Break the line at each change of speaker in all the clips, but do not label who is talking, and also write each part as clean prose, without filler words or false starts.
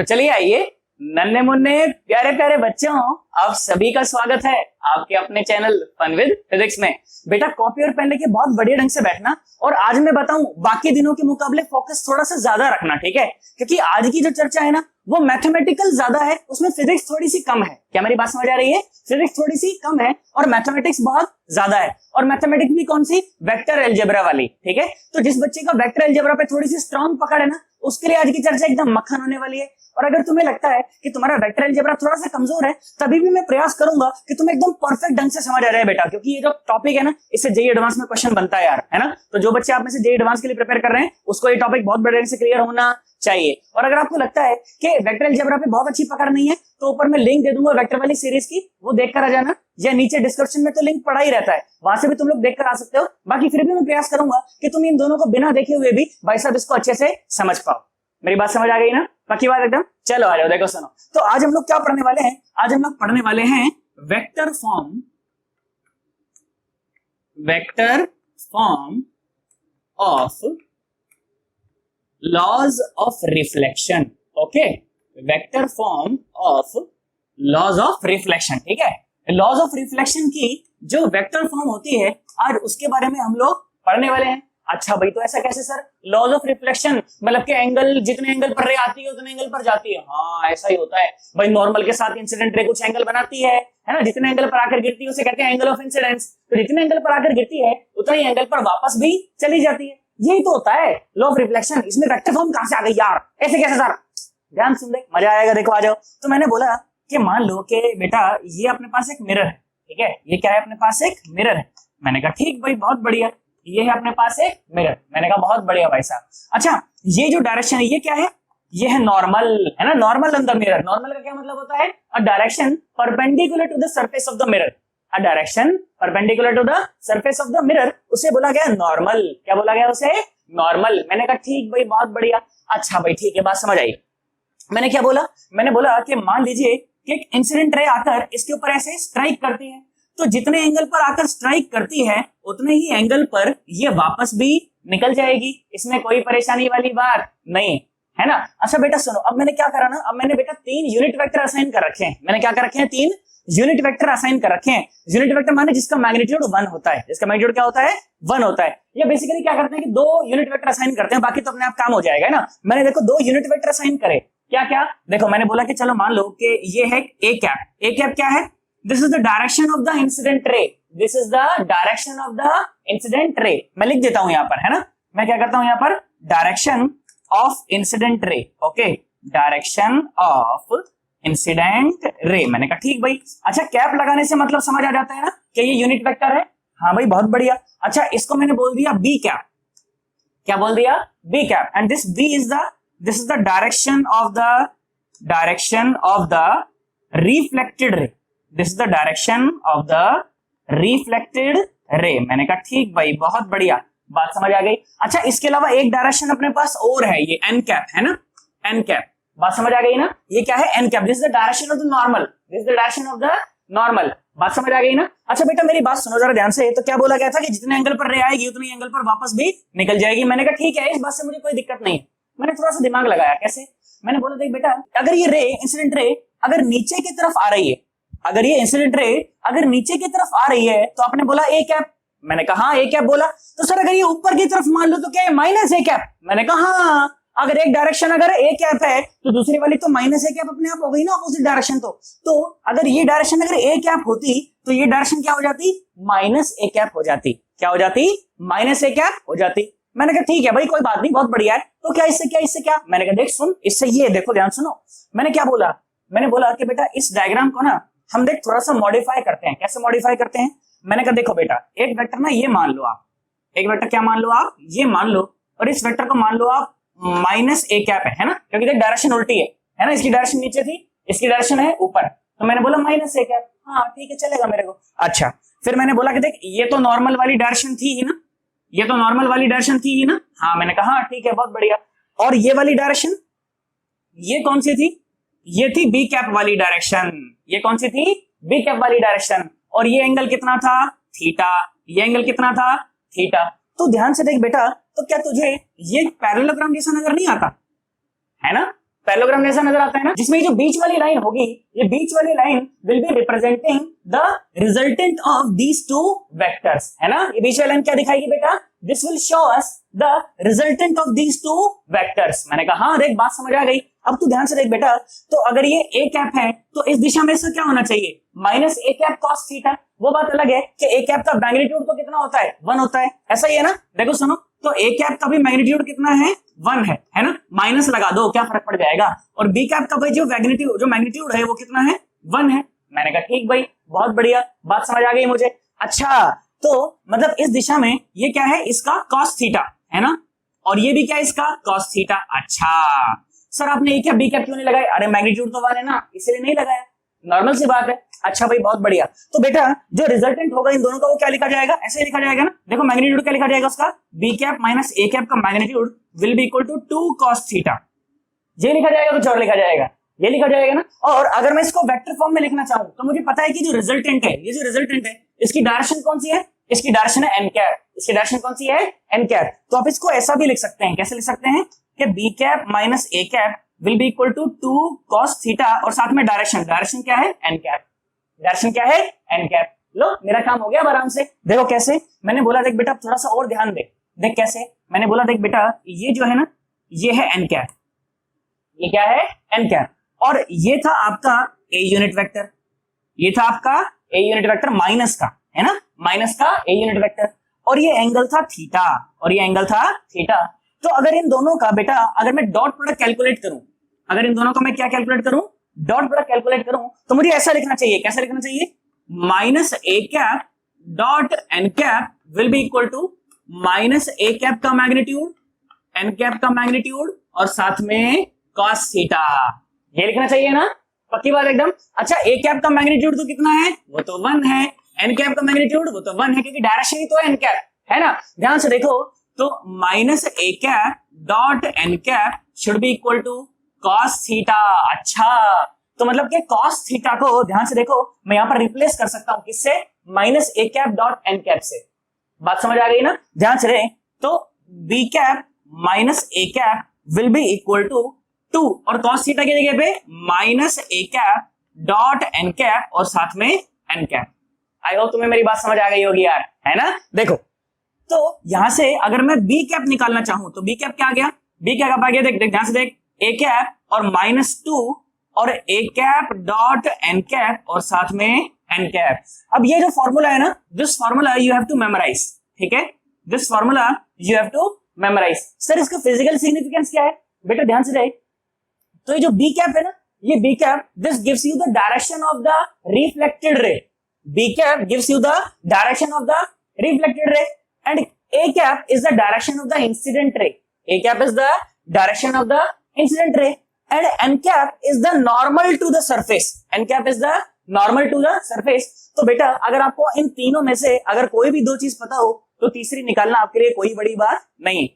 चलिए आइए नन्हे मुन्ने प्यारे प्यारे बच्चों, आप सभी का स्वागत है आपके अपने चैनल फन विद फिजिक्स में। बेटा कॉपी और पेन लेके बहुत बढ़िया ढंग से बैठना, और आज मैं बताऊं बाकी दिनों के मुकाबले फोकस थोड़ा सा ज्यादा रखना, ठीक है? क्योंकि आज की जो चर्चा है ना वो मैथमेटिकल ज्यादा है, उसमें फिजिक्स थोड़ी सी कम है। क्या मेरी बात समझ आ रही है? फिजिक्स थोड़ी सी कम है और मैथमेटिक्स बहुत ज्यादा है। और मैथमेटिक्स भी कौन सी? वेक्टर अलजेब्रा वाली, ठीक है? तो जिस बच्चे का वेक्टर अलजेब्रा पे थोड़ी सी स्ट्रांग पकड़ है ना, उसके लिए आज की चर्चा एकदम मक्खन होने वाली है। और अगर तुम्हें लगता है कि तुम्हारा वेक्टर अलजेब्रा थोड़ा सा कमजोर है, तभी भी मैं प्रयास करूंगा कि तुम्हें एकदम परफेक्ट ढंग से समझ आ जाए बेटा, क्योंकि ये जो टॉपिक है ना इससे जेईई एडवांस में क्वेश्चन बनता है यार, है ना? तो जो बच्चे आप में से जेईई एडवांस के लिए प्रिपेयर कर रहे हैं उसको ये टॉपिक बहुत बड़े ढंग से क्लियर होना चाहिए। और अगर आपको लगता है कि वेक्टर अलजेब्रा पे बहुत अच्छी पकड़ नहीं है, तो ऊपर मैं लिंक दे दूंगा वेक्टर वाली सीरीज की, वो देखकर आ जाना, या नीचे डिस्क्रिप्शन में तो लिंक पड़ा ही रहता है, वहां से भी तुम लोग देखकर आ सकते हो। बाकी फिर भी मैं प्रयास करूंगा कि तुम इन दोनों को बिना देखे हुए भी भाई साहब इसको अच्छे से समझ पाओ। मेरी बात समझ आ गई ना? पक्की बात एकदम? चलो आ जाओ, देखो सुनो। तो आज हम लोग क्या पढ़ने वाले हैं? आज हम लोग पढ़ने वाले हैं vector form of laws of reflection. Okay, vector form of laws of reflection, ठीक है? लॉज ऑफ रिफ्लेक्शन की जो वेक्टर फॉर्म होती है, आज उसके बारे में हम लोग पढ़ने वाले हैं। अच्छा भाई, तो ऐसा कैसे सर? लॉज ऑफ रिफ्लेक्शन मतलब कि एंगल, जितने एंगल पर रे आती है उतने एंगल पर जाती है। हाँ, ऐसा ही होता है भाई। नॉर्मल के साथ इंसिडेंट रे कुछ एंगल बनाती है ना? जितने एंगल पर आकर गिरती है उसे कहते हैं एंगल ऑफ इंसिडेंस। तो जितने एंगल पर आकर गिरती है उतने ही एंगल पर वापस भी चली जाती है। यही तो होता है लॉ ऑफ रिफ्लेक्शन। इसमें वेक्टर फॉर्म कहां से आ गई यार? ऐसे कैसे सर? ध्यान सुन दे, मजा आएगा। देखो आ जाओ। तो मैंने बोला कि मान लो कि बेटा ये अपने पास एक मिरर है, ठीक है? ये क्या है? अपने पास एक मिरर है। मैंने कहा ठीक भाई, बहुत बढ़िया। ये है अपने पास एक मिरर। मैंने कहा बहुत बढ़िया भाई साहब। अच्छा, ये जो डायरेक्शन है ये क्या है? ये है नॉर्मल, है ना? Normal on the mirror. Normal का क्या मतलब होता है? A direction perpendicular to the surface of the mirror. A direction perpendicular to the surface of the mirror, उसे बोला गया नॉर्मल। क्या बोला गया उसे? नॉर्मल। मैंने कहा ठीक भाई, बहुत बढ़िया। अच्छा भाई ठीक है, बात समझ आई। मैंने क्या बोला? मैंने बोला कि मान लीजिए कि एक इंसिडेंट रे आकर इसके ऊपर ऐसे स्ट्राइक करती है, तो जितने एंगल पर आकर स्ट्राइक करती है उतने ही एंगल पर ये वापस भी निकल जाएगी। इसमें कोई परेशानी वाली बात नहीं है ना? अच्छा बेटा सुनो, अब मैंने क्या करा ना, अब मैंने बेटा 3 यूनिट वेक्टर असाइन कर रखे हैं। मैंने क्या कर रखे हैं? 3 यूनिट वेक्टर असाइन कर रखे हैं। यूनिट वेक्टर माने जिसका मैग्नीट्यूड 1 होता है। जिसका मैग्नीट्यूड क्या होता है? 1 होता है। ये बेसिकली क्या करते हैं कि 2 यूनिट वेक्टर असाइन करते हैं, बाकी तो अपने आप काम हो जाएगा ना। मैंने देखो 2 यूनिट वेक्टर असाइन करे। क्या क्या? देखो मैंने बोला कि चलो मान लो कि ये है ए कैप। ए कैप क्या है? This is the direction of the incident रे। This is the direction of the incident रे। मैं लिख देता हूं यहां पर, है ना? मैं क्या करता हूं यहां पर? Direction of incident ray. Okay, direction of incident ray. मैंने कहा ठीक भाई। अच्छा, कैप लगाने से मतलब समझ आ जाता है ना कि ये यूनिट वेक्टर है। हाँ भाई, बहुत बढ़िया। अच्छा, इसको मैंने बोल दिया बी कैप। क्या बोल दिया? B cap. And this B is the, this is the direction of the reflected ray. This is the direction of the reflected ray. मैंने कहा ठीक भाई, बहुत बढ़िया, बात समझ आ गई। अच्छा, इसके अलावा एक डायरेक्शन अपने पास और है, ये एन कैप है ना? एन कैप, बात समझ आ गई ना? ये क्या है? N cap. This is the direction of the normal. This is the direction of the normal. बात समझ आ गई ना? अच्छा बेटा मेरी बात सुनो जरा ध्यान से। तो क्या बोला गया था कि जितने एंगल पर रे आएगी उतने एंगल पर वापस भी निकल जाएगी। मैंने कहा ठीक है, इस बात से मुझे कोई दिक्कत नहीं है। मैंने थोड़ा सा दिमाग लगाया। कैसे? मैंने बोला देख बेटा, अगर ये रे, इंसिडेंट रे अगर नीचे की तरफ आ रही है, अगर ये इंसिडेंट रे अगर नीचे की तरफ आ रही है तो आपने बोला ए कैप। मैंने कहा हाँ, ए कैप बोला। तो सर अगर ये ऊपर की तरफ मान लो तो क्या है? Minus A cap. मैंने कहा हाँ, अगर एक डायरेक्शन अगर ए कैप है तो दूसरी वाली तो माइनस ए कैप अपने आप हो गई ना, अपोजिट डायरेक्शन। तो अगर ये डायरेक्शन अगर ए कैप होती तो ये डायरेक्शन क्या हो जाती? माइनस ए कैप हो जाती। क्या हो जाती? माइनस ए कैप हो जाती। मैंने कहा ठीक है भाई, कोई बात नहीं, बहुत बढ़िया है। तो क्या इससे क्या, इससे क्या? मैंने कहा देख सुन, इससे ये देखो, ध्यान सुनो। मैंने क्या बोला? मैंने बोला कि बेटा इस डायग्राम को ना हम देख थोड़ा सा मॉडिफाई करते हैं। कैसे मॉडिफाई करते हैं? मैंने कहा देखो बेटा, एक वेक्टर ना ये मान लो आप, एक वेक्टर क्या मान लो आप? ये मान लो, और इस वेक्टर को मान लो आप माइनस ए कैप है ना? क्योंकि देख डायरेक्शन उल्टी है ना? इसकी डायरेक्शन नीचे थी, इसकी डायरेक्शन है ऊपर, तो मैंने बोला माइनस ए कैप। हाँ ठीक है, चलेगा मेरे को। अच्छा, फिर मैंने बोला कि देख ये तो नॉर्मल वाली डायरेक्शन थी ही ना? ये तो नॉर्मल वाली डायरेक्शन थी ही ना? हाँ, मैंने कहा हाँ ठीक है, बहुत बढ़िया। और ये वाली डायरेक्शन, ये कौन सी थी? ये थी बी कैप वाली डायरेक्शन। ये कौन सी थी? बी कैप वाली डायरेक्शन। और ये एंगल कितना था? थीटा। ये एंगल कितना था? थीटा। तो ध्यान से देख बेटा, तो क्या तुझे ये पैरेललोग्राम जैसा नजर नहीं आता? है ना? पैरेललोग्राम जैसा नजर आता है ना, जिसमें जो बीच वाली लाइन होगी, ये बीच वाली line will be representing the resultant of these two vectors, है ना। ये बीच वाली लाइन क्या दिखाएगी बेटा, this will show us the resultant of these two vectors. मैंने कहा हाँ देख बात समझ आ गई। अब तू ध्यान से देख बेटा, तो अगर ये ए कैप है तो इस दिशा में इसका क्या होना चाहिए, minus A cap cos theta. वो बात अलग है कि ए कैप का मैग्नीट्यूड तो कितना होता है, 1 होता है, ऐसा ही है ना। देखो सुनो, तो ए कैप का भी मैग्नीट्यूड कितना है, 1 है ना, माइनस लगा दो क्या फर्क पड़ जाएगा। और बी कैप का भाई जो मैग्नीट्यूड है वो कितना है, 1 है। मैंने कहा ठीक भाई बहुत बढ़िया, बात समझ आ गई मुझे। अच्छा तो मतलब इस दिशा में ये क्या है, इसका कॉस थीटा है ना, और ये भी क्या है इसका कॉस थीटा। अच्छा सर आपने ए कैप बी कैप क्यों नहीं लगाया, अरे मैग्नीट्यूड तो 1 है ना इसलिए नहीं लगाया, नॉर्मल सी बात है। अच्छा भाई बहुत बढ़िया। तो बेटा जो रिजल्टेंट होगा इन दोनों का वो क्या लिखा जाएगा, ऐसे लिखा जाएगा ना। देखो मैग्नीट्यूड क्या लिखा जाएगा उसका, B cap minus A cap का magnitude will be equal to 2 cos theta. ये लिखा जाएगा, कुछ और लिखा जाएगा, ये लिखा जाएगा ना। और अगर मैं इसको वेक्टर फॉर्म में लिखना चाहूं तो मुझे पता है कि जो रिजल्टेंट है, ये जो रिजल्टेंट है इसकी डायरेक्शन कौन सी है, इसकी डायरेक्शन है एन कैप। इसकी डायरेक्शन कौन सी है, एन कैप। तो आप इसको ऐसा भी लिख सकते हैं, कैसे लिख सकते हैं कि B cap minus A cap will be equal to 2 cos theta और साथ में डायरेक्शन क्या है, एन कैप। डायरेक्शन क्या है, एन कैप। लो मेरा काम हो गया आराम से। देखो कैसे, मैंने बोला देख बेटा थोड़ा सा और ध्यान दे, देख कैसे मैंने बोला देख बेटा, ये जो है ना ये है एन कैप, ये क्या है एन कैप, और ये था आपका ए यूनिट वेक्टर, ये था आपका ए यूनिट वेक्टर माइनस का, है ना, माइनस का ए यूनिट वेक्टर, और ये एंगल था थीटा, और ये एंगल था थीटा। तो अगर इन दोनों का बेटा अगर मैं डॉट प्रोडक्ट कैलकुलेट करूं, अगर इन दोनों का मैं क्या कैलकुलेट करूं, डॉट प्रोडक्ट कैलकुलेट करूं, तो मुझे ऐसा लिखना चाहिए, कैसा लिखना चाहिए, minus A cap dot N cap will be equal to minus A cap का मैग्नीट्यूड, एन कैप का मैग्नीट्यूड और साथ में cos थीटा। ये लिखना चाहिए ना, पक्की बात एकदम। अच्छा ए कैप का मैग्नीट्यूड तो कितना है, वो तो 1 है, एन कैप का मैग्नीट्यूड वो तो 1 है, क्योंकि डायरेक्शन ही तो है एन कैप, है ना। ध्यान से देखो, तो minus A cap dot N cap should be equal to cos theta. अच्छा तो मतलब कि cos थीटा को ध्यान से देखो मैं यहां पर रिप्लेस कर सकता हूं किससे, minus A cap dot N cap से। बात समझ आ गई ना, ध्यान से रहे। तो B cap minus A cap will be equal to 2 और cos थीटा की जगह पे minus A cap dot N cap और साथ में एन कैप। आई होप तुम्हें मेरी बात समझ आ गई होगी यार, है ना। देखो तो यहां से अगर मैं बी कैप निकालना चाहूं तो बी कैप क्या आ गया, बी कैप आ गया, देख देख ध्यान से देख, ए कैप और -2 और ए कैप डॉट एन कैप और साथ में एन कैप। अब ये जो फॉर्मूला है ना, this formula you have to memorise, ठीक है, this formula you have to memorise. Sir इसका फिजिकल सिग्निफिकेंस क्या है बेटा, ध्यान से देख। तो ये जो बी कैप है ना, ये B cap this gives you the direction of the reflected ray, B cap gives you the direction of the reflected ray and A cap is the direction of the incident ray, A cap is the direction of the incident ray and n cap is the normal to the surface, n cap is the normal to the surface। तो बेटा अगर आपको इन तीनों में से अगर कोई भी दो चीज पता हो तो तीसरी निकालना आपके लिए कोई बड़ी बात नहीं।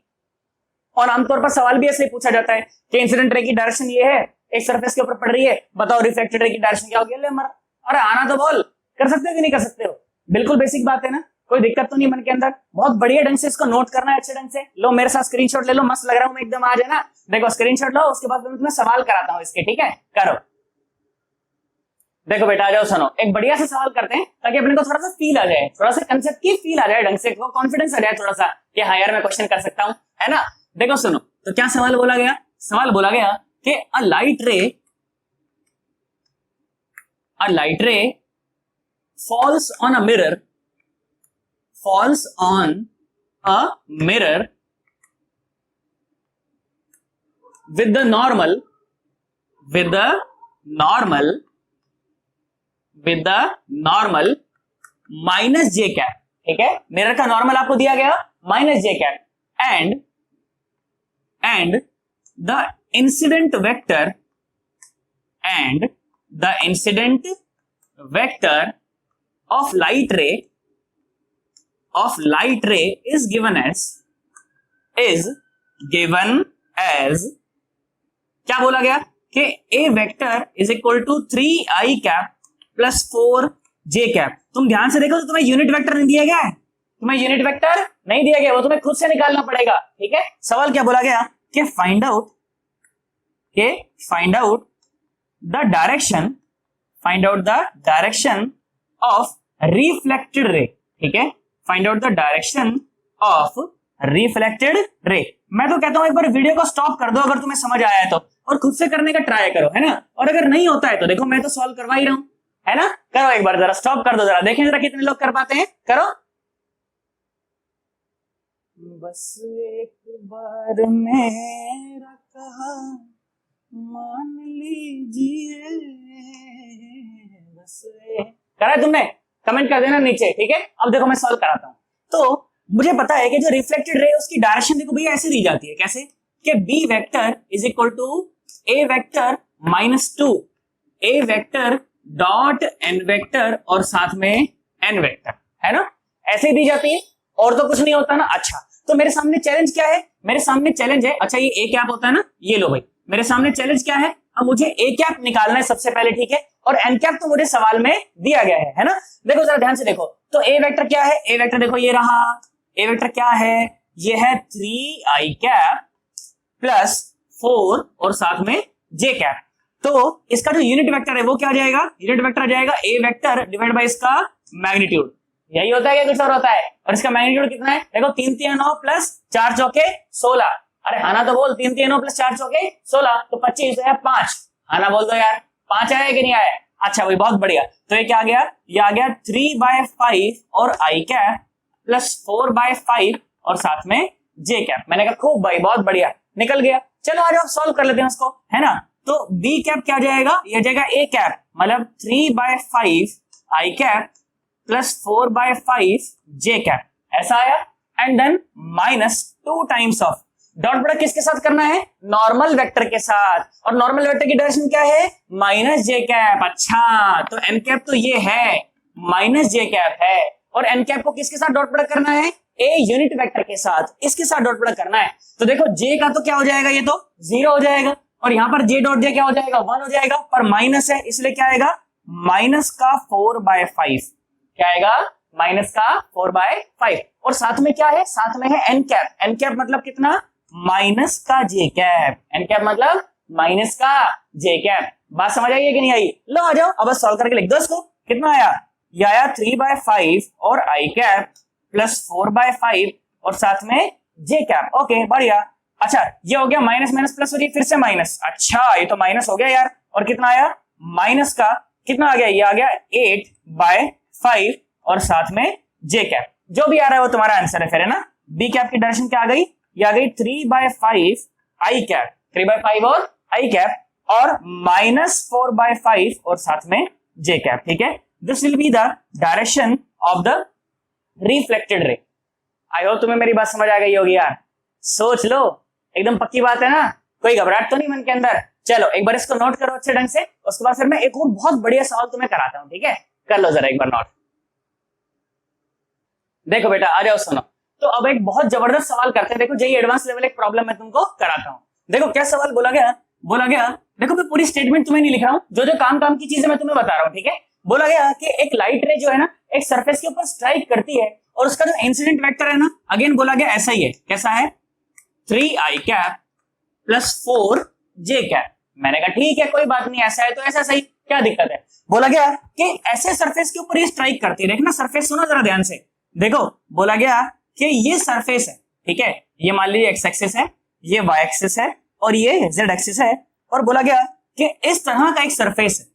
और आमतौर पर सवाल भी ऐसे पूछा जाता है कि इंसिडेंट रे की डायरेक्शन ये है, एक सरफेस के ऊपर पड़ रही है, बताओ रिफ्लेक्टेड रे की डायरेक्शन क्या होगी। अरे आना तो बोल, कर सकते हो कि नहीं कर सकते हो, बिल्कुल बेसिक बात है ना, कोई दिक्कत तो नहीं मन के अंदर। बहुत बढ़िया ढंग से इसको नोट करना है, अच्छे ढंग से। लो मेरे साथ स्क्रीनशॉट ले लो, मस्त लग रहा हूं मैं एकदम आज, है ना। देखो स्क्रीनशॉट लो, उसके बाद मैं तुम्हें सवाल कराता हूं इसके, ठीक है, करो। देखो बेटा आ जाओ, सुनो एक बढ़िया से सवाल करते हैं ताकि अपने को थोड़ा सा फील आ जाए, थोड़ा सा कंसेप्ट की फील आ जाए, ढंग से कॉन्फिडेंस आ जाए थोड़ा सा कि हाँ यार मैं क्वेश्चन कर सकता हूं, है ना। देखो सुनो, तो क्या सवाल बोला गया, सवाल बोला गया कि अ लाइट रे falls on a mirror with the normal minus j cap, ठीक है, मिरर का नॉर्मल आपको दिया गया minus j cap and the incident vector of light ray is given as क्या बोला गया कि a vector is equal to 3i cap plus 4j cap. तुम ध्यान से देखो तो तुम्हें यूनिट वेक्टर नहीं दिया गया है, तुम्हें यूनिट वेक्टर नहीं दिया गया, वो तुम्हें खुद से निकालना पड़ेगा, ठीक है। सवाल क्या बोला गया कि फाइंड आउट कि find out the direction of reflected ray, ठीक है, find out the direction of reflected ray. मैं तो कहता हूं एक बार वीडियो को स्टॉप कर दो अगर तुम्हें समझ आया है तो, और खुद से करने का ट्राई करो, है ना। और अगर नहीं होता है तो देखो मैं तो सॉल्व करवा ही रहा हूं, है ना। करो एक बार, जरा स्टॉप कर दो, जरा देखें जरा कितने लोग कर पाते हैं। करो, बस एक बार मेरा कहा मान लीजिए, बस करा तुमने, कमेंट कर देना नीचे, ठीक है। अब देखो मैं सॉल्व कराता हूं। तो मुझे पता है कि जो रिफ्लेक्टेड रे उसकी डायरेक्शन देखो भैया ऐसे दी जाती है, कैसे कि B vector is equal to A vector minus 2 A vector dot N vector और साथ में एन वेक्टर, है ना, ऐसे ही दी जाती है और तो कुछ नहीं होता ना। अच्छा, तो मेरे सामने चैलेंज क्या है, मेरे सामने चैलेंज है, अच्छा ये ए कैप होता है ना, ये लो भाई, मेरे सामने चैलेंज क्या है, अब मुझे ए कैप निकालना है सबसे पहले, ठीक है, और एन कैप तो मुझे सवाल में दिया गया है ना। देखो जरा ध्यान से देखो, तो ए वेक्टर क्या है, ए वेक्टर देखो ये रहा, ए वेक्टर क्या है, ये है 3i कैप प्लस 4 और साथ में j कैप। तो इसका जो यूनिट वेक्टर है वो क्या आ जाएगा, यूनिट वेक्टर आ जाएगा ए वेक्टर डिवाइड बाय इसका मैग्नीट्यूड, यही होता है, कुछ और होता है। और इसका मैग्नीट्यूड कितना है, देखो 3 3 9 प्लस 4 चौके 16, अरे हाना तो बोल, 3 3 9 प्लस 4 चौके 16 तो 25 है 5, हाना बोल दो यार, 5 आया कि नहीं आया। अच्छा भाई बहुत बढ़िया, तो ये क्या आ गया, ये आ गया 3/5 और i कैप प्लस 4/5 और साथ में j कैप। मैंने कहा खूब भाई, बहुत बढ़िया, निकल गया। चलो आ जाओ सॉल्व कर लेते हैं उसको, है ना। तो b कैप क्या जाएगा, ये जाएगा a कैप, मतलब 3/5 i cap plus 4/5 j cap, ऐसा आया। And then minus 2 times of dot product किसके साथ करना है, नॉर्मल वेक्टर के साथ, और नॉर्मल वेक्टर की डायरेक्शन क्या है, माइनस j कैप। अच्छा, तो n कैप तो ये है, माइनस j कैप है, और एन कैप को किसके साथ डॉट प्रोडक्ट करना है, ए यूनिट वेक्टर के साथ, इसके साथ डॉट प्रोडक्ट करना है। तो देखो जे का तो क्या हो जाएगा, ये तो 0 हो जाएगा, और यहां पर जे डॉट जे क्या हो जाएगा, 1 हो जाएगा, पर माइनस है इसलिए क्या आएगा, माइनस का 4/5, क्या आएगा, माइनस का 4/5, और साथ में क्या है, साथ में है एन कैप। एन कैप मतलब कितना, माइनस का जे कैप, एन कैप मतलब माइनस का जे कैप। बात समझ आई है कि नहीं आई। लो आ जाओ अब सॉल्व करके लिख दो इसको, कितना आया, ये आया 3/5 और i कैप प्लस 4/5 और साथ में j कैप। ओके बढ़िया। अच्छा ये हो गया माइनस माइनस प्लस, और ये फिर से माइनस, अच्छा ये तो माइनस हो गया यार, और कितना आया, माइनस का कितना आ गया, ये आ गया 8/5 और साथ में j कैप। जो भी आ रहा है वो तुम्हारा आंसर है फिर, है ना। b कैप की डायरेक्शन क्या आ गई, ये आ गई 3/5 i कैप, 3/5 और i कैप और माइनस 4/5 और साथ में j कैप, ठीक है। This will be the direction of the reflected ray. I hope तुम्हें मेरी बात समझ आ गई होगी यार, सोच लो, एकदम पक्की बात है ना, कोई घबराहट तो नहीं मन के अंदर। चलो एक बार इसको नोट करो अच्छे ढंग से, उसके बाद फिर मैं एक और बहुत बढ़िया सवाल तुम्हें कराता हूं, ठीक है। कर लो जरा एक बार नोट। देखो बेटा आ जाओ सुनो, तो अब एक बहुत जबरदस्त सवाल करते हैं। देखो जेईई एडवांस लेवल एक प्रॉब्लम मैं तुमको कराता हूं। देखो क्या सवाल बोला गया, देखो मैं पूरी स्टेटमेंट तुम्हें नहीं लिख रहा हूं, जो जो काम की चीजें मैं तुम्हें बता रहा हूं, ठीक है। बोला गया कि एक लाइट रे जो है ना एक सरफेस के ऊपर स्ट्राइक करती है, और उसका जो इंसिडेंट वेक्टर है ना, अगेन बोला गया ऐसा ही है, कैसा है, 3i cap plus 4j cap. मैंने कहा ठीक है कोई बात नहीं, ऐसा है तो ऐसा सही, क्या दिक्कत है। बोला गया कि ऐसे सरफेस के ऊपर ये स्ट्राइक करती है, देखना सरफेस सुनो जरा ध्यान से, देखो बोला गया कि ये सरफेस है, ठीक है, ये मान लीजिए एक्स एक्सिस है, ये वाई एक्सिस है और ये जेड एक्सिस है, और बोला गया कि इस तरह का एक सरफेस है,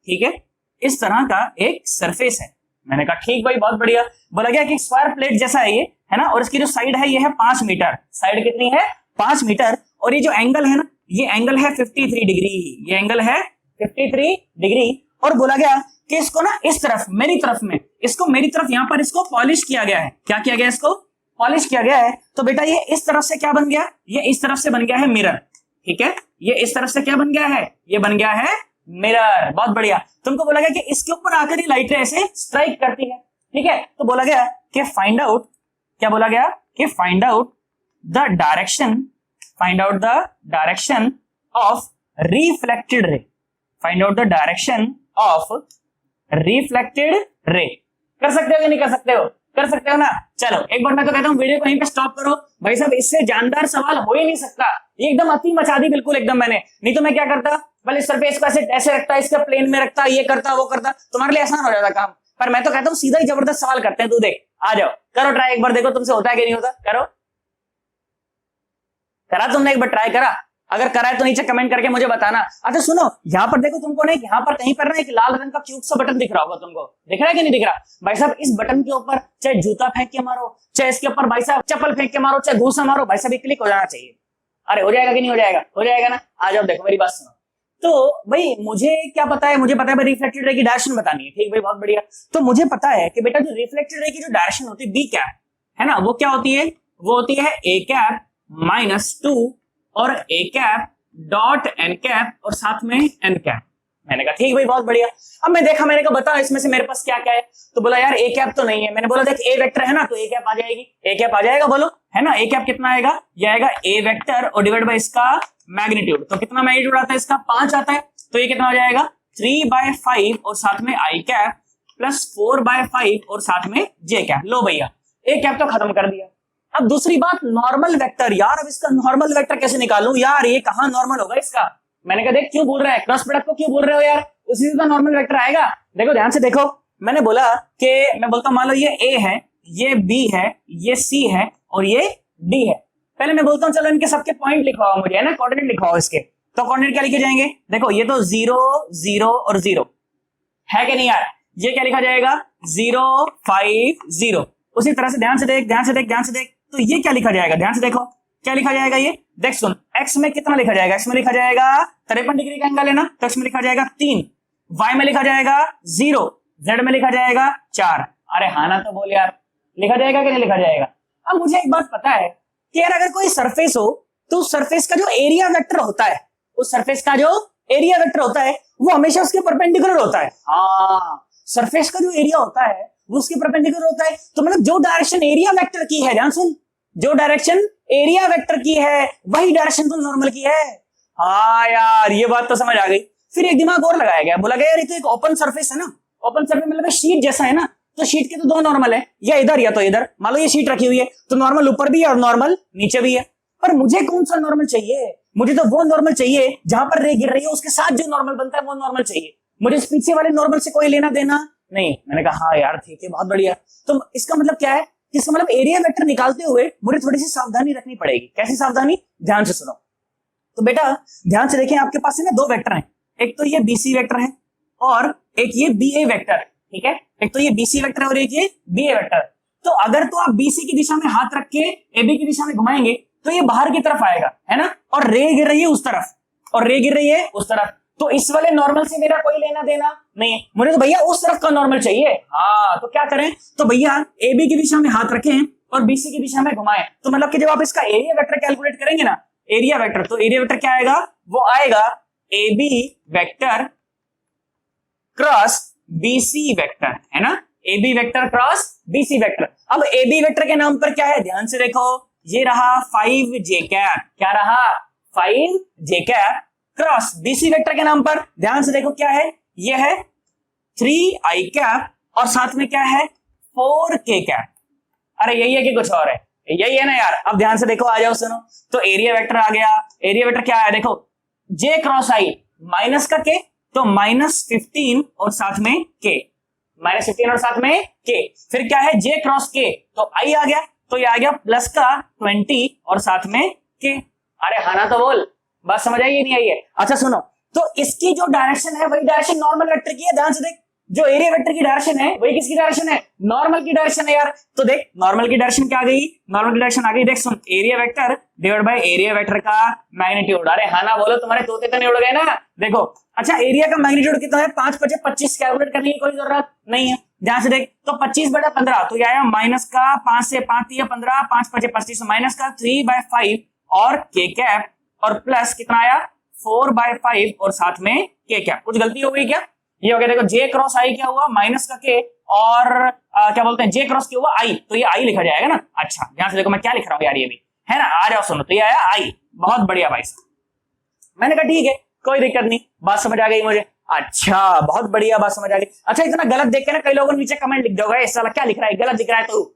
ठीक है, इस तरह का एक सरफेस है। मैंने कहा ठीक भाई बहुत बढ़िया। बोला गया कि स्क्वायर प्लेट जैसा है ये, है ना, और इसकी जो साइड है ये है 5 मीटर, साइड कितनी है 5 मीटर, और ये जो एंगल है ना ये एंगल है 53 डिग्री, ये एंगल है 53 डिग्री। और बोला गया कि इसको ना इस तरफ मेरी तरफ में, इसको मेरी तरफ यहाँ पर इसको पॉलिश किया गया है, क्या किया गया, इसको पॉलिश किया गया है। तो बेटा ये इस तरफ से क्या बन गया, ये इस तरफ से बन गया है मिरर, ठीक है, ये इस तरफ से क्या बन गया है, ये बन गया है मिरर, बहुत बढ़िया। तुमको बोला गया कि इसके ऊपर आकर ही लाइट ऐसे स्ट्राइक करती है, ठीक है। तो बोला गया कि फाइंड आउट, क्या बोला गया कि find out the direction of reflected ray, find out the direction of reflected ray. कर सकते हो कि नहीं कर सकते हो, कर सकते हो ना। चलो एक बार मैं तो कहता हूँ वीडियो को यहीं पे स्टॉप करो भाई साहब, इससे जानदार सवाल हो ही नहीं सकता। ये एकदम अति मचा दी बिल्कुल एकदम मैंने, नहीं तो मैं क्या करता, पहले सरफेस को ऐसे ऐसे रखता, इसका प्लेन में रखता, ये करता वो करता, तुम्हारे लिए आसान हो जाता काम। पर मैं तो कहता हूँ सीधा ही जबरदस्त सवाल करते हैं, तू देख, आ जाओ करो ट्राई एक बार, देखो तुमसे होता है कि नहीं होता। करो, करा तुमने एक बार ट्राई करा? अगर करा है तो नीचे कमेंट करके मुझे बताना। अच्छा सुनो, यहाँ पर देखो तुमको नहीं, यहाँ पर कहीं पर ना एक लाल रंग का क्यूब सा बटन दिख रहा होगा तुमको, दिख रहा है कि नहीं दिख रहा? भाई साहब इस बटन के ऊपर चाहे जूता फेंक के मारो, चाहे इसके ऊपर भाई साहब चप्पल फेंक के मारो, चाहे घूसा मारो, भाई साहब ये क्लिक हो जाना चाहिए। अरे हो जाएगा कि नहीं हो जाएगा? हो जाएगा ना। आ जाओ देखो मेरी बात सुनो। तो भाई मुझे क्या पता है, मुझे पता है भाई रिफ्लेक्टेड रे की डायरेक्शन बतानी है, ठीक भाई बहुत बढ़िया। तो मुझे पता है कि बेटा जो रिफ्लेक्टेड रे की जो डायरेक्शन होती है बी कैप है ना, वो क्या होती है? वो होती है ए कैप -2 और ए कैप डॉट एन कैप और साथ में एन कैप। मैंने कहा ठीक भाई बहुत बढ़िया। अब मैं देखा, मैंने कहा बता इसमें से मेरे पास क्या क्या है, तो बोला यार ए कैप तो नहीं है। मैंने बोला देख ए वेक्टर है ना, तो ए कैप आ जाएगी, ए कैप आ जाएगा, बोलो है ना। ए कैप कितना आएगा? ये आएगा ए वेक्टर और डिवाइड बाय इसका मैग्नीट्यूड। तो कितना मैग्नीट्यूड आता है इसका? 5 आता है। तो ये कितना हो जाएगा? 3/5 और साथ में आई कैप प्लस 4/5 और साथ में जे कैप। लो भैया ए कैप तो खत्म कर दिया। अब दूसरी बात नॉर्मल वेक्टर, यार अब इसका नॉर्मल वेक्टर कैसे निकालूं यार, ये कहां नॉर्मल होगा इसका? मैंने कहा देख क्यों बोल रहा है, क्रॉस प्रोडक्ट को क्यों बोल रहे हो यार, उसी से तो नॉर्मल वेक्टर आएगा। देखो ध्यान से देखो, मैंने बोला कि मैं बोलता हूं मान लो ये ए है, ये बी है, ये सी है और ये डी है। पहले मैं बोलता हूं चलो इनके सबके पॉइंट लिखवाओ मुझे, है ना, कोऑर्डिनेट लिखवाओ इसके। तो कोऑर्डिनेट क्या लिखे जाएंगे? देखो ये तो 0 0 और 0 है कि नहीं यार? ये क्या लिखा जाएगा? 0 5 0। उसी तरह से ध्यान से देख, ध्यान से देख, ध्यान से देख, तो ये क्या लिखा जाएगा? ध्यान से देखो क्या लिखा जाएगा, ये देख सुन, एक्स में कितना लिखा जाएगा? एक्स में लिखा जाएगा 53 डिग्री का एंगल है ना, तो एक्स में लिखा जाएगा 3, वाई में लिखा जाएगा 0, जेड में लिखा जाएगा 4। अरे हाँ ना, तो बोल यार लिखा जाएगा कि नहीं लिखा जाएगा? अब मुझे एक बात पता है कि यार अगर कोई सरफेस हो तो उस सरफेस का जो एरिया वेक्टर होता है, उस सरफेस का जो एरिया वेक्टर होता है वो हमेशा उसके परपेंडिकुलर होता है। हाँ, सरफेस का जो एरिया होता है वो उसके परपेंडिकुलर होता है। तो मतलब जो डायरेक्शन एरिया वेक्टर की है, ध्यान सुन, जो डायरेक्शन एरिया वेक्टर की है वही डायरेक्शन तो नॉर्मल की है। हाँ यार ये बात तो समझ आ गई। फिर एक दिमाग और लगाया गया, बोला गया यार ये तो एक ओपन सरफेस है ना, ओपन सरफेस मतलब शीट जैसा है ना, तो शीट के तो दो नॉर्मल है, या इधर या तो इधर। मान लो ये शीट रखी हुई है तो नॉर्मल ऊपर भी है और नॉर्मल नीचे भी है। पर मुझे कौन सा नॉर्मल चाहिए? मुझे तो वो नॉर्मल चाहिए जहां पर रे गिर रही है उसके साथ जो नॉर्मल बनता है वो नॉर्मल चाहिए, मुझे पीछे वाले नॉर्मल से कोई लेना देना नहीं। मैंने कहा हाँ यार ठीक है बहुत बढ़िया। तो इसका मतलब क्या है? इसका मतलब एरिया वेक्टर निकालते हुए मुझे थोड़ी सी सावधानी रखनी पड़ेगी। कैसी सावधानी? ध्यान से सुनो। तो बेटा ध्यान से देखें, आपके पास है ना दो वेक्टर हैं, एक तो ये बीसी वेक्टर है और एक ये बीए वेक्टर, ठीक है, एक तो ये बीसी वेक्टर है और एक ये बीए वेक्टर। तो अगर तो आप बीसी की दिशा में हाथ रख के एबी की दिशा में घुमाएंगे तो ये बाहर की तरफ आएगा, है ना, और रे गिर रही है उस तरफ और रे गिर रही है उस तरफ। तो इस वाले नॉर्मल से मेरा कोई लेना देना नहीं है, मुझे तो भैया उस तरफ का नॉर्मल चाहिए। हाँ तो क्या करें? तो भैया एबी की दिशा में हाथ रखें और बीसी की दिशा में घुमाएं, तो मतलब कि जब आप इसका एरिया वेक्टर कैलकुलेट करेंगे ना, एरिया वेक्टर, तो एरिया वेक्टर क्या आएगा? वो आएगा AB vector cross BC vector, है ना, AB vector cross BC vector. अब AB वेक्टर के नाम पर क्या है? ध्यान से देखो, ये रहा 5j कैप, क्या रहा? 5j cap cross BC vector के नाम पर ध्यान से देखो क्या है? ये है 3i कैप और साथ में क्या है? 4k cap. अरे यही है कि कुछ और है? यही है ना यार। अब ध्यान से देखो, आ जाओ सुनो। तो एरिया वेक्टर आ गया, एरिया वेक्टर क्या है? देखो j क्रॉस i माइनस का k, तो -15 और साथ में k, -15 और साथ में k। फिर क्या है? j क्रॉस k, तो i आ गया, तो ये आ गया प्लस का 20 और साथ में k। अरे हाँ ना, तो बोल, बात समझ आई नहीं आई है? अच्छा सुनो, तो इसकी जो डायरेक्शन है वही डायरेक्शन नॉर्मल वेक्टर की है। ध्यान से देख, जो एरिया वेक्टर की डायरेक्शन है वही किसकी डायरेक्शन है? नॉर्मल की डायरेक्शन है यार। तो देख नॉर्मल की डायरेक्शन क्या आ गई? नॉर्मल की डायरेक्शन आ गई, देख सुन, area vector divide by area vector का मैग्नीट्यूड। अरे हाँ ना बोलो, तुम्हारे तोते तो नहीं उड़ गए ना? देखो अच्छा, एरिया का मैग्नीट्यूड कितना है? 5 × 25 कैलकुलेट करने की कोई जरूरत नहीं है। ध्यान से देख, तो 25/15, तो ये आया माइनस का 5 से 5 × 15, 5 × 25, माइनस का 3/5 और k कैप और प्लस कितना आया? 4/5 और साथ में k कैप। कुछ गलती हो गई क्या? ये हो गया, देखो j क्रॉस i क्या हुआ? माइनस का k और क्या बोलते हैं, j क्रॉस k हुआ i, तो ये i लिखा जाएगा ना। अच्छा ध्यान से देखो मैं क्या लिख रहा हूँ यार, ये भी है ना, आ जाओ सुनो। तो ये आया i, बहुत बढ़िया भाई साहब। मैंने कहा ठीक है कोई दिक्कत नहीं, बात समझ आ गई मुझे। अच्छा बहुत बढ़िया, बात समझ आ गई। अच्छा इतना गलत देख के ना कई लोगों ने नीचे कमेंट लिख दोगे, इस साला क्या लिख रहा है, गलत दिख रहा है, तू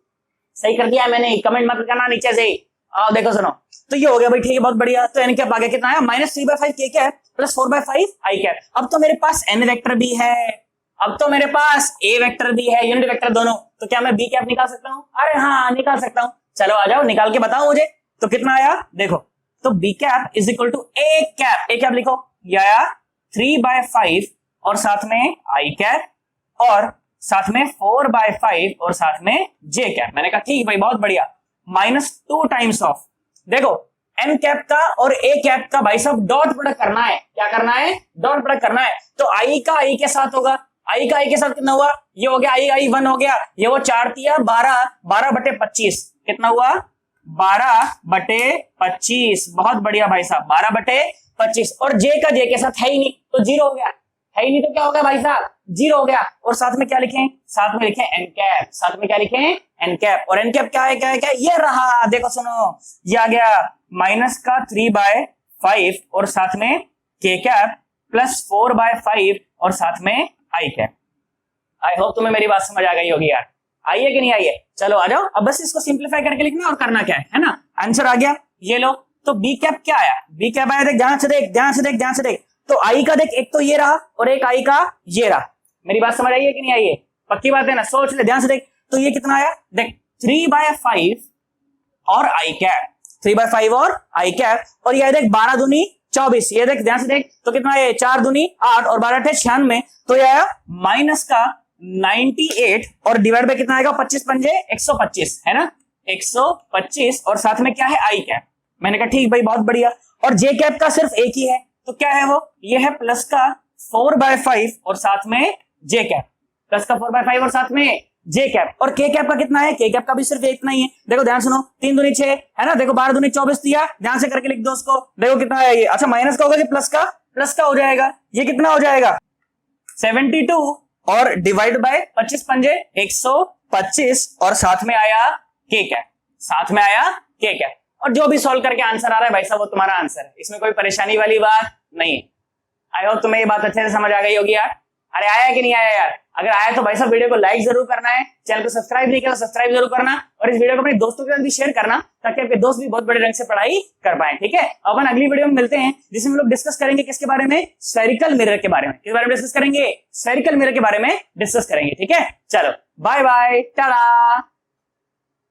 सही कर दिया है मैंने, कमेंट मत करना नीचे से। आओ देखो सुनो, तो ये हो गया भाई, ठीक है बहुत बढ़िया। तो एन कैप आ गया, कितना आया -3/5 के कैप प्लस 4/5 आई कैप। अब तो मेरे पास एन वेक्टर भी है, अब तो मेरे पास ए वेक्टर भी है, यूनिट वेक्टर दोनों, तो क्या मैं बी कैप निकाल सकता हूँ? अरे हाँ निकाल सकता हूँ, चलो आ जाओ निकाल के बताओ मुझे। तो कितना आया देखो, तो B cap is equal to A cap, A cap लिखो, ये आया 3/5 और साथ में आई कैप और साथ में 4/5 और साथ में जे कैप। मैंने कहा ठीक भाई बहुत बढ़िया, -2 टाइम्स ऑफ, देखो एन कैप का और ए कैप का भाई साहब डॉट प्रोडक्ट करना है, क्या करना है, डॉट प्रोडक्ट करना है। तो आई का आई के साथ होगा, आई का आई के साथ कितना हुआ, ये हो गया आई 1 हो गया, ये वो 4 तिया 12, 12/25 कितना हुआ, 12/25, बहुत बढ़िया भाई साहब 12/25। और जे का जे के साथ है ही नहीं तो 0 हो गया, है ही नहीं तो क्या हो गया भाई साहब, 0 हो गया। और साथ में क्या लिखें, साथ में लिखें एन कैप, साथ में क्या लिखें एन कैप। और एन कैप क्या है, क्या है, क्या है? ये रहा, देखो सुनो, ये आ गया -3/5 और साथ में के कैप प्लस 4/5 और साथ में आई कैप। आई होप तुम्हें मेरी बात समझ आ गई होगी यार, आई है कि नहीं आई है? चलो आ जाओ, अब बस इसको सिंप्लीफाई करके लिखना और करना क्या है ना। आंसर आ गया, ये लो। तो बी कैप क्या आया, बी कैप आया, देख ध्यान से देख, ध्यान से देख, ध्यान से देख। तो आई का देख, एक तो ये रहा और एक आई का ये रहा। मेरी बात समझ आई है कि नहीं आई है? पक्की बात है ना, सोच ले, ध्यान से देख। तो ये कितना आया देख, 3/5 और आई कैप, 3/5 और आई कैप। और ये देख 12 दूनी 24, ये देख ध्यान से देख, तो कितना है 4 दूनी 8 और 12 = 96। तो ये आया -98 और डिवाइड बाय कितना आएगा, 25 पंजे 125 है ना, 125। और साथ में क्या है आई कैप। मैंने कहा ठीक भाई बहुत बढ़िया। और जे कैप का सिर्फ एक ही है, तो क्या है वो, ये है प्लस का 4/5 और साथ में जे कैप, प्लस का 4/5 और साथ में जे कैप। और के कैप का कितना है, के कैप का भी सिर्फ एक नहीं है, देखो ध्यान सुनो, 3 दूनी 6 है ना, देखो 12 दूनी 24 दिया, ध्यान से करके लिख दो उसको, देखो कितना है ये। अच्छा माइनस का होगा कि प्लस का, प्लस का हो जाएगा, ये कितना हो जाएगा 72 और डिवाइड बाय 25 पंजे 125 और साथ में आया के कैप, साथ में आया के कैप। और जो भी सॉल्व करके आंसर आ रहा है भाई साहब वो तुम्हारा आंसर है, इसमें कोई परेशानी वाली बात नहीं। आई होप तुम्हें ये बात अच्छे से समझ आ गई होगी यार। अरे आया कि नहीं आया यार? अगर आया तो भाई साहब वीडियो को लाइक जरूर करना है, चैनल को सब्सक्राइब नहीं किया तो सब्सक्राइब जरूर करना, और इस वीडियो को अपने दोस्तों के साथ भी शेयर करना ताकि आपके दोस्त भी बहुत बड़े रंग से पढ़ाई कर पाए। ठीक है, अपन अगली वीडियो में मिलते हैं जिसमें हम लोग डिस्कस करेंगे किसके बारे में, स्फेरिकल मिरर के बारे में। किस बारे में डिस्कस करेंगे, स्फेरिकल मिरर के बारे में डिस्कस करेंगे। ठीक है, चलो बाय बाय, टाटा।